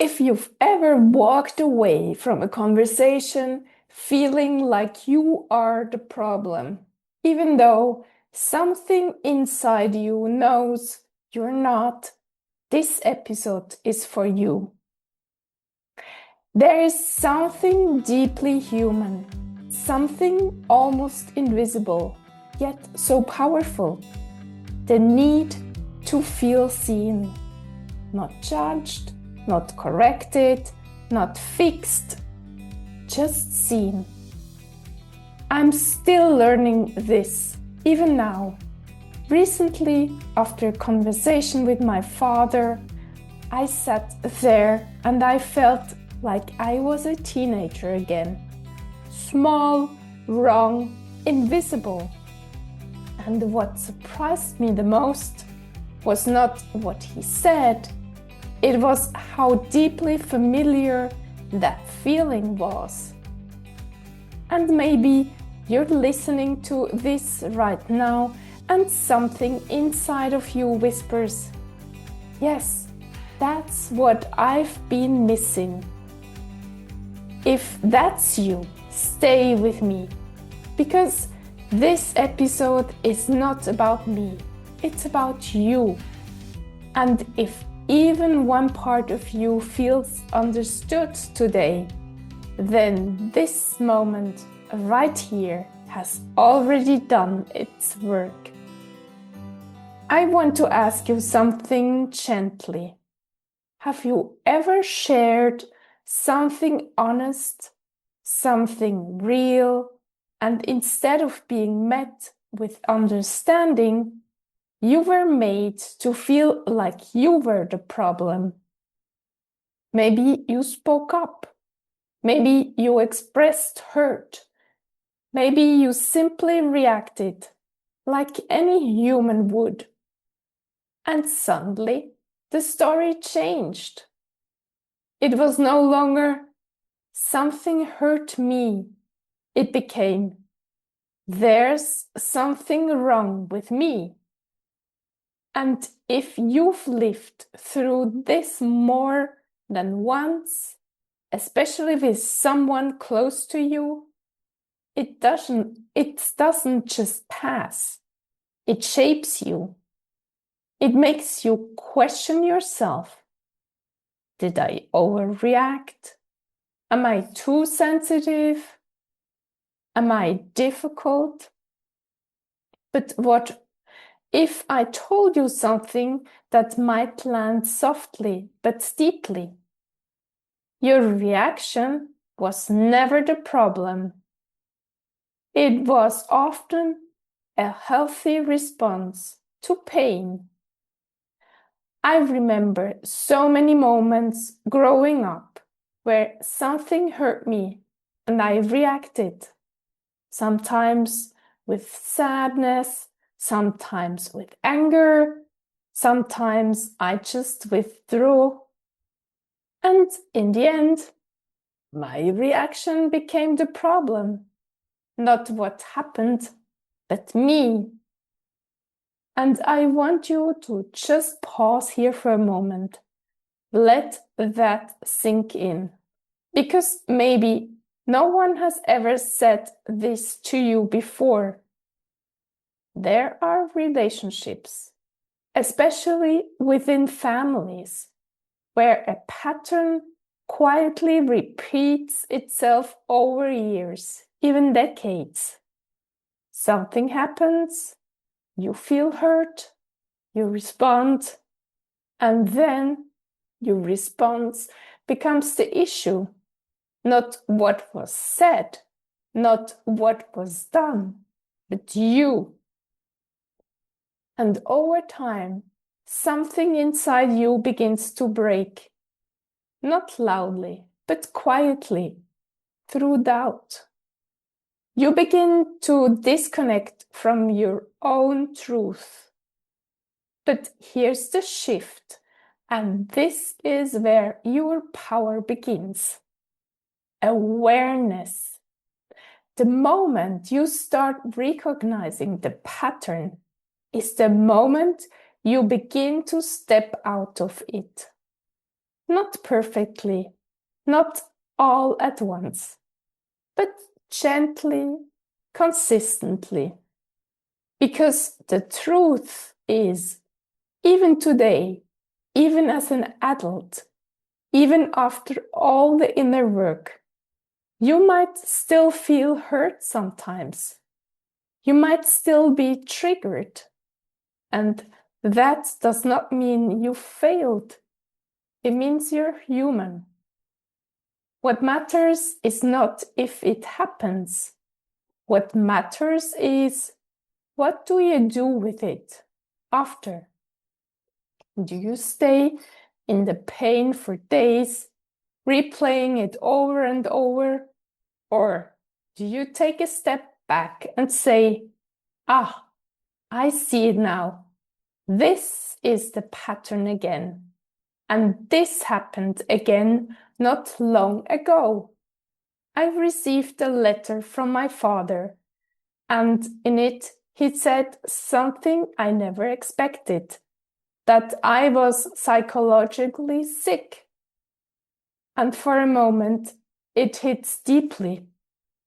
If you've ever walked away from a conversation feeling like you are the problem, even though something inside you knows you're not, this episode is for you. There is something deeply human, something almost invisible, yet so powerful. The need to feel seen, not judged, not corrected, not fixed, just seen. I'm still learning this, even now. Recently, after a conversation with my father, I sat there and I felt like I was a teenager again. Small, wrong, invisible. And what surprised me the most was not what he said, it was how deeply familiar that feeling was. And maybe you're listening to this right now and something inside of you whispers, yes, that's what I've been missing. If that's you, stay with me, because this episode is not about me, it's about you. And if even one part of you feels understood today, then this moment right here has already done its work. I want to ask you something gently. Have you ever shared something honest, something real, and instead of being met with understanding, you were made to feel like you were the problem? Maybe you spoke up. Maybe you expressed hurt. Maybe you simply reacted like any human would. And suddenly, the story changed. It was no longer something hurt me. It became, there's something wrong with me. And if you've lived through this more than once, especially with someone close to you, it doesn't just pass. It shapes you. It makes you question yourself. Did I overreact? Am I too sensitive? Am I difficult? But what if I told you something that might land softly but deeply? Your reaction was never the problem. It was often a healthy response to pain. I remember so many moments growing up where something hurt me and I reacted, sometimes with sadness, sometimes with anger, sometimes I just withdrew. And in the end, my reaction became the problem, not what happened, but me. And I want you to just pause here for a moment. Let that sink in. Because maybe no one has ever said this to you before. There are relationships, especially within families, where a pattern quietly repeats itself over years, even decades. Something happens, you feel hurt, you respond, and then your response becomes the issue. Not what was said, not what was done, but you. And over time, something inside you begins to break. Not loudly, but quietly, through doubt. You begin to disconnect from your own truth. But here's the shift, and this is where your power begins. Awareness. The moment you start recognizing the pattern is the moment you begin to step out of it. Not perfectly, not all at once, but gently, consistently. Because the truth is, even today, even as an adult, even after all the inner work, you might still feel hurt sometimes. You might still be triggered. And that does not mean you failed. It means you're human. What matters is not if it happens. What matters is, what do you do with it after? Do you stay in the pain for days, replaying it over and over? Or do you take a step back and say, ah, I see it now. This is the pattern again. And this happened again not long ago. I received a letter from my father, and in it he said something I never expected, that I was psychologically sick. And for a moment, it hits deeply.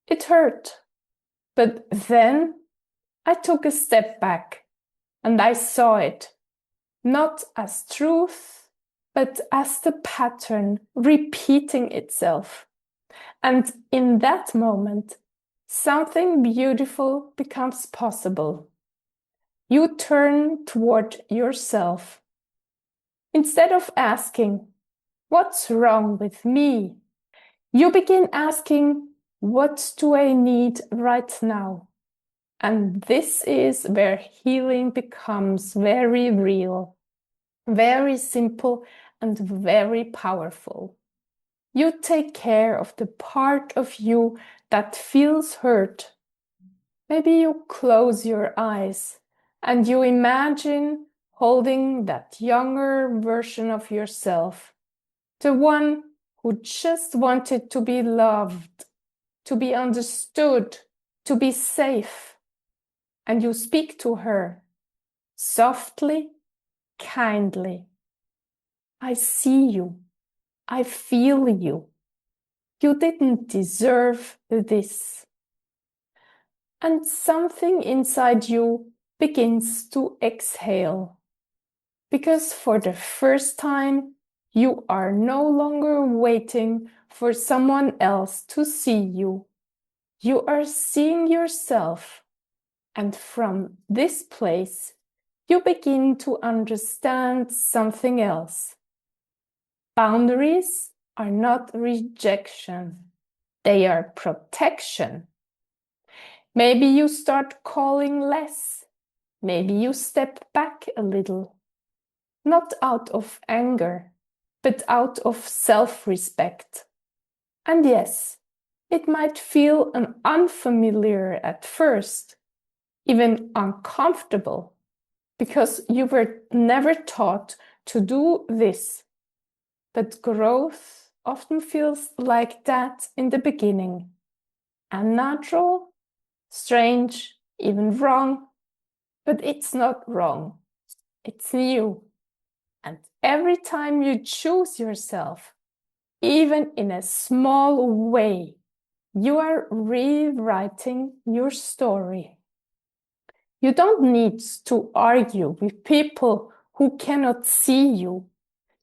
It hurt. But then I took a step back and I saw it, not as truth, but as the pattern repeating itself. And in that moment, something beautiful becomes possible. You turn toward yourself. Instead of asking, what's wrong with me? You begin asking, what do I need right now? And this is where healing becomes very real, very simple, and very powerful. You take care of the part of you that feels hurt. Maybe you close your eyes and you imagine holding that younger version of yourself, the one who just wanted to be loved, to be understood, to be safe. And you speak to her softly, kindly. I see you. I feel you. You didn't deserve this. And something inside you begins to exhale. Because for the first time, you are no longer waiting for someone else to see you. You are seeing yourself. And from this place, you begin to understand something else. Boundaries are not rejection. They are protection. Maybe you start calling less. Maybe you step back a little. Not out of anger, but out of self-respect. And yes, it might feel unfamiliar at first, even uncomfortable, because you were never taught to do this. But growth often feels like that in the beginning. Unnatural, strange, even wrong. But it's not wrong. It's new. And every time you choose yourself, even in a small way, you are rewriting your story. You don't need to argue with people who cannot see you.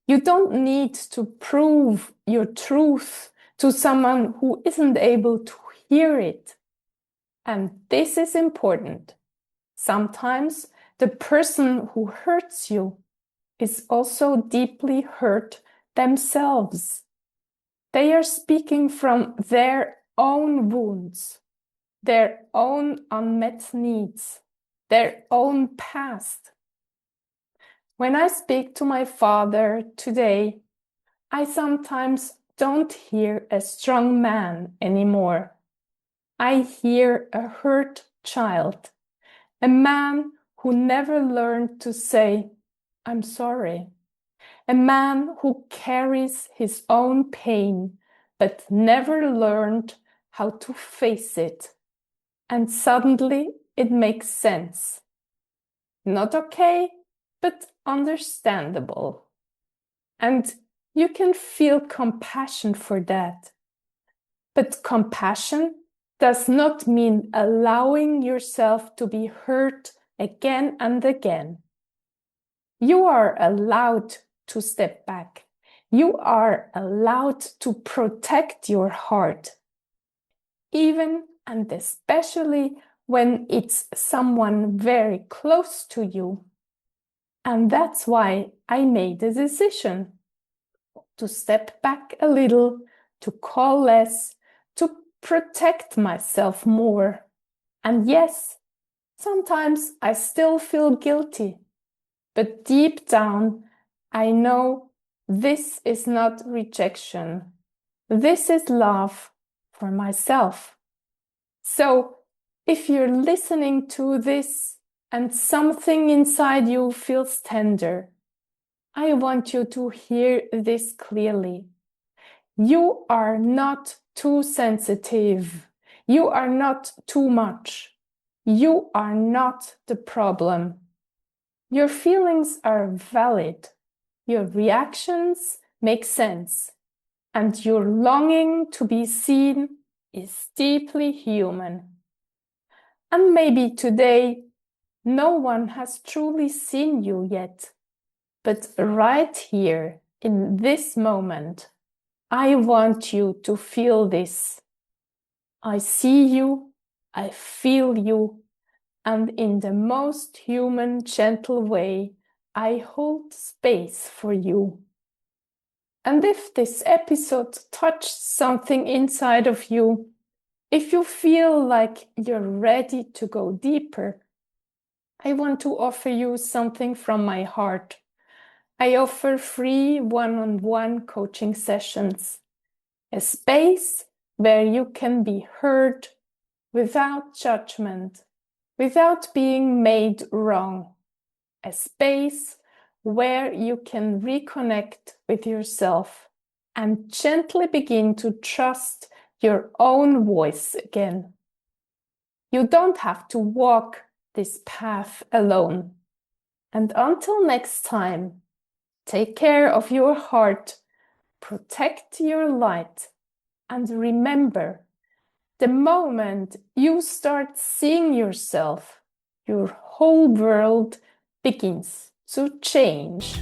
You don't need to prove your truth to someone who isn't able to hear it. And this is important. Sometimes the person who hurts you is also deeply hurt themselves. They are speaking from their own wounds, their own unmet needs, their own past. When I speak to my father today, I sometimes don't hear a strong man anymore. I hear a hurt child, a man who never learned to say, I'm sorry. A man who carries his own pain, but never learned how to face it. And suddenly it makes sense. Not okay, but understandable. And You can feel compassion for that. But compassion does not mean allowing yourself to be hurt again and again. You are allowed to step back. You are allowed to protect your heart, even and especially when it's someone very close to you. And that's why I made a decision to step back a little, to call less, to protect myself more. And yes, sometimes I still feel guilty, but deep down, I know this is not rejection. This is love for myself. So if you're listening to this and something inside you feels tender, I want you to hear this clearly. You are not too sensitive. You are not too much. You are not the problem. Your feelings are valid. Your reactions make sense. And your longing to be seen is deeply human. And maybe today, no one has truly seen you yet. But right here, in this moment, I want you to feel this. I see you, I feel you, and in the most human, gentle way, I hold space for you. And if this episode touched something inside of you, if you feel like you're ready to go deeper, I want to offer you something from my heart. I offer free one-on-one coaching sessions, a space where you can be heard without judgment, without being made wrong, a space where you can reconnect with yourself and gently begin to trust your own voice again. You don't have to walk this path alone. And until next time, take care of your heart, protect your light, and remember, the moment you start seeing yourself, your whole world begins to change.